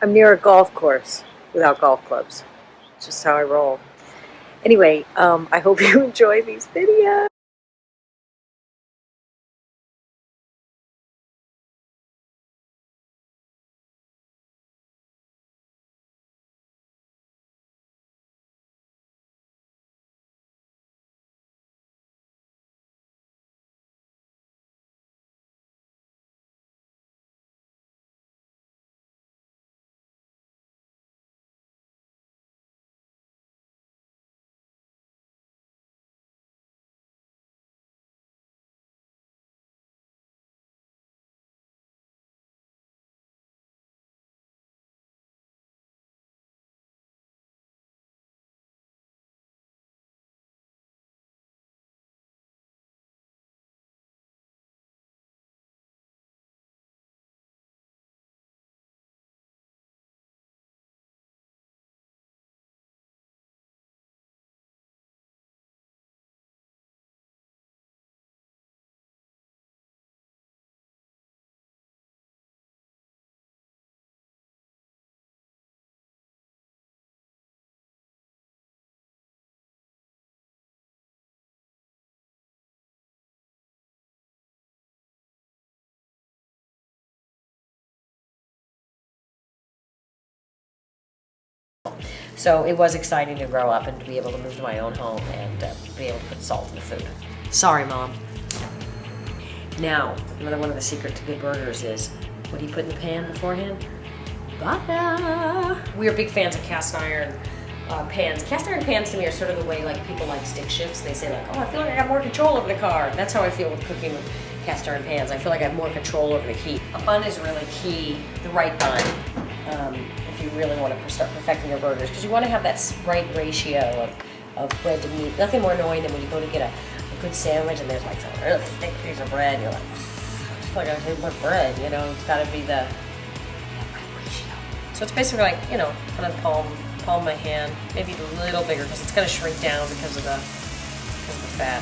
I'm near a golf course without golf clubs. It's just how I roll. Anyway, I hope you enjoy these videos. So it was exciting to grow up and to be able to move to my own home and be able to put salt in the food. Sorry, Mom. Now, another one of the secrets to good burgers is, what do you put in the pan beforehand? Butter. We are big fans of cast iron pans. Cast iron pans to me are sort of the way like people like stick shifts. They say like, oh, I feel like I got more control over the car. That's how I feel with cooking with cast iron pans. I feel like I have more control over the heat. A bun is really key, the right bun, if you really want to start perfecting your burgers, because you want to have that right ratio of bread to meat. Nothing more annoying than when you go to get a good sandwich and there's like some really thick piece of bread and you're like, I just feel like I should put bread, you know, it's got to be the right ratio. So it's basically like, you know, kind of palm of my hand, maybe a little bigger because it's going to shrink down because of the fat.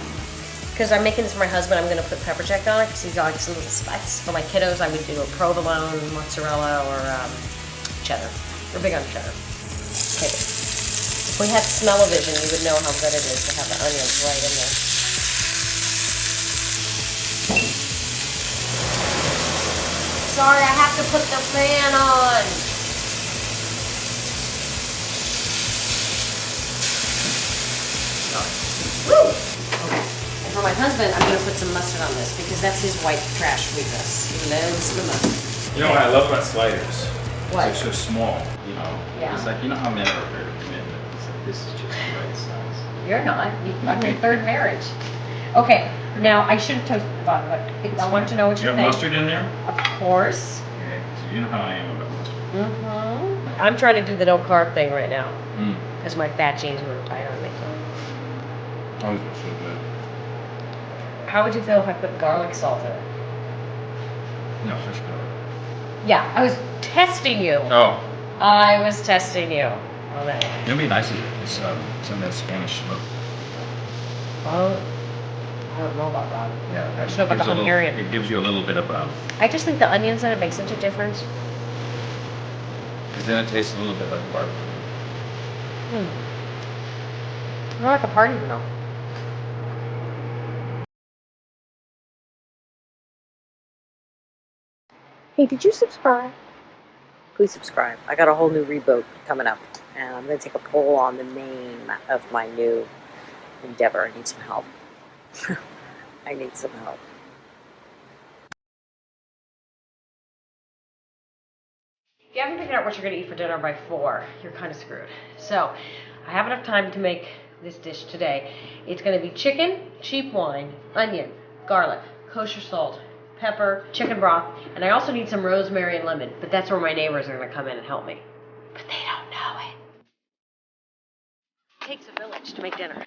Because I'm making this for my husband, I'm going to put pepper jack on it because he's got some spice. For my kiddos, I would do a provolone, mozzarella, or cheddar. We're big on cheddar. Okay. If we had smell-o-vision, you would know how good it is to have the onions right in there. Sorry, I have to put the fan on. Woo! Okay. And for my husband, I'm going to put some mustard on this because that's his white trash weakness. He loves the mustard. You know what I love about sliders? What? They're so small, you know. Yeah. It's like, you know how men are very committed. It's like, this is just the right size. You're not. I'm your third marriage. Okay, now I should have toasted the bottom, but I want to know what you You have think. mustard in there? Of course. Okay, so you know how I am about mustard. Mm-hmm. I'm trying to do the no carb thing right now Mm. because my fat jeans were tight on me. Oh, those are so good. How would you feel if I put garlic salt in it? No, fish garlic. Yeah, I was testing you. Oh, I was testing you on that. it'd be nice if it's some of that Spanish smoke. Well, I don't know about that. Yeah, I just know about the Hungarian. It gives you a little bit of, I just think the onions in it make such a difference. because then it tastes a little bit like barbecue. More like a party grill. Hey, did you subscribe? Please subscribe. I got a whole new reboot coming up, and I'm going to take a poll on the name of my new endeavor. I need some help. I need some help. If you haven't figured out what you're going to eat for dinner by 4, you're kind of screwed. So, I have enough time to make this dish today. It's going to be chicken, cheap wine, onion, garlic, kosher salt, pepper, chicken broth, and I also need some rosemary and lemon, but that's where my neighbors are going to come in and help me. But they don't know it. It takes a village to make dinner.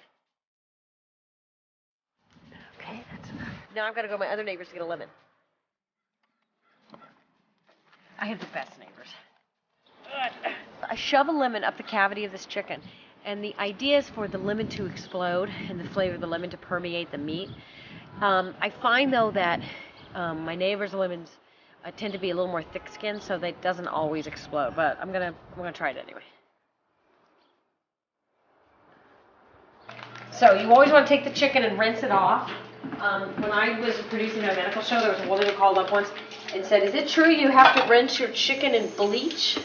Okay, that's enough. Now I've got to go to my other neighbors to get a lemon. I have the best neighbors. I shove a lemon up the cavity of this chicken, and the idea is for the lemon to explode and the flavor of the lemon to permeate the meat. I find, though, that my neighbors' lemons I tend to be a little more thick-skinned, so that doesn't always explode. But I'm gonna try it anyway. So you always want to take the chicken and rinse it off. When I was producing a medical show, there was a woman who called up once and said, "Is it true you have to rinse your chicken in bleach?"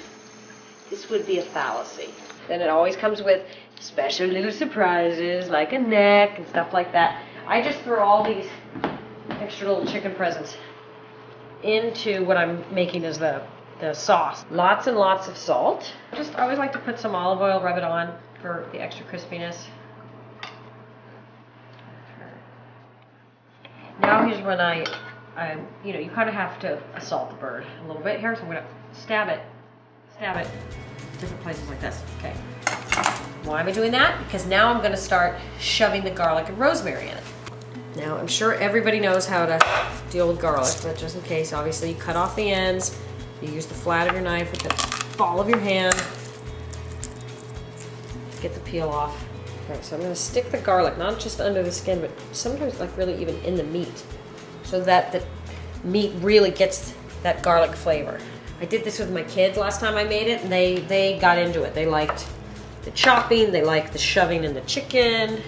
This would be a fallacy. Then it always comes with special little surprises like a neck and stuff like that. I just throw all these extra little chicken presents into what I'm making as the sauce. Lots and lots of salt. I always like to put some olive oil, rub it on for the extra crispiness. Now here's when you kind of have to assault the bird a little bit here, so I'm going to stab it, different places like this. Okay. Why am I doing that? Because now I'm going to start shoving the garlic and rosemary in it. Now, I'm sure everybody knows how to deal with garlic, but just in case, obviously, you cut off the ends. You use the flat of your knife with the ball of your hand. Get the peel off. Okay, so I'm going to stick the garlic, not just under the skin, but sometimes like really even in the meat, so that the meat really gets that garlic flavor. I did this with my kids last time I made it, and they got into it. They liked the chopping, they liked the shoving in the chicken.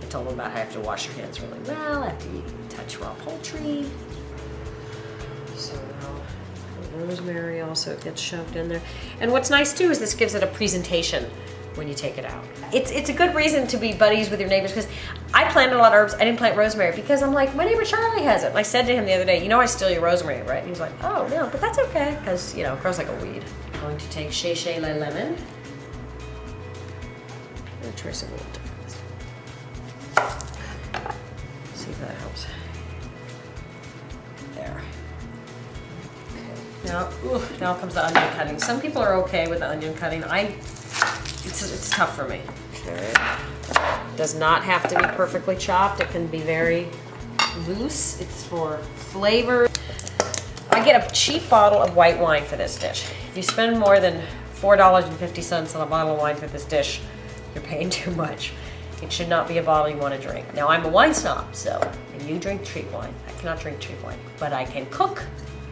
I told them about how you have to wash your hands really well after you touch raw poultry. So now the rosemary also gets shoved in there. And what's nice too is this gives it a presentation when you take it out. It's a good reason to be buddies with your neighbors, because I planted a lot of herbs. I didn't plant rosemary because I'm like, my neighbor Charlie has it. And I said to him the other day, "You know I steal your rosemary, right?" And he's like, "Oh no, but that's okay," because it grows like a weed. I'm going to take Shea Shea Le Lemon. I'm going to try some different. See if that helps. There. Okay. Now comes the onion cutting. Some people are okay with the onion cutting. It's tough for me. Okay. Does not have to be perfectly chopped. It can be very loose. It's for flavor. I get a cheap bottle of white wine for this dish. If you spend more than $4.50 on a bottle of wine for this dish, you're paying too much. It should not be a bottle you want to drink. Now, I'm a wine snob, and you drink cheap wine. I cannot drink cheap wine, but I can cook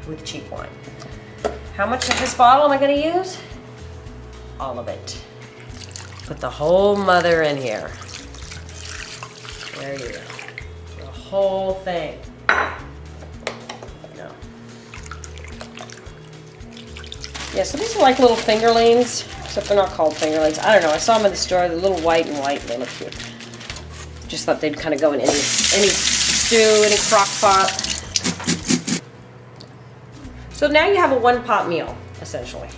with cheap wine. How much of this bottle am I going to use? All of it. Put the whole mother in here. There you go. The whole thing. No. Yeah, so these are like little fingerlings, except they're not called fingerlings. I don't know. I saw them in the store. They're little white and white. They look cute. Just thought they'd kind of go in any stew, any crock pot. So now you have a one-pot meal, essentially.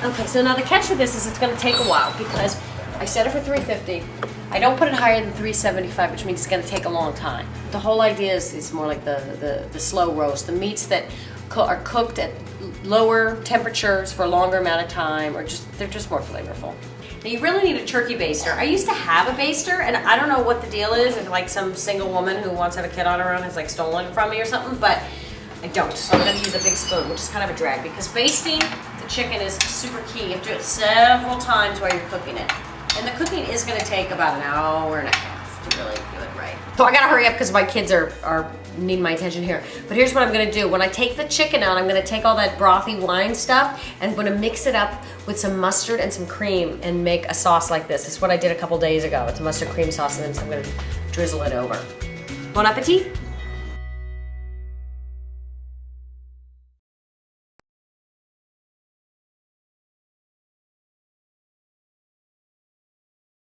Okay, so now the catch with this is it's going to take a while, because I set it for $3.50. I don't put it higher than $3.75, which means it's going to take a long time. The whole idea is more like the slow roast. The meats that are cooked at lower temperatures for a longer amount of time, they're just more flavorful. Now you really need a turkey baster. I used to have a baster, and I don't know what the deal is, if like some single woman who wants to have a kid on her own has like stolen it from me or something, but I don't. So I'm going to use a big spoon, which is kind of a drag, because basting the chicken is super key. You have to do it several times while you're cooking it. And the cooking is going to take about an hour and a half to really do it right. So I got to hurry up because my kids are needing my attention here. But here's what I'm going to do. When I take the chicken out, I'm going to take all that brothy wine stuff and I'm going to mix it up with some mustard and some cream and make a sauce like this. This is what I did a couple days ago. It's a mustard cream sauce, and then I'm going to drizzle it over. Bon appetit!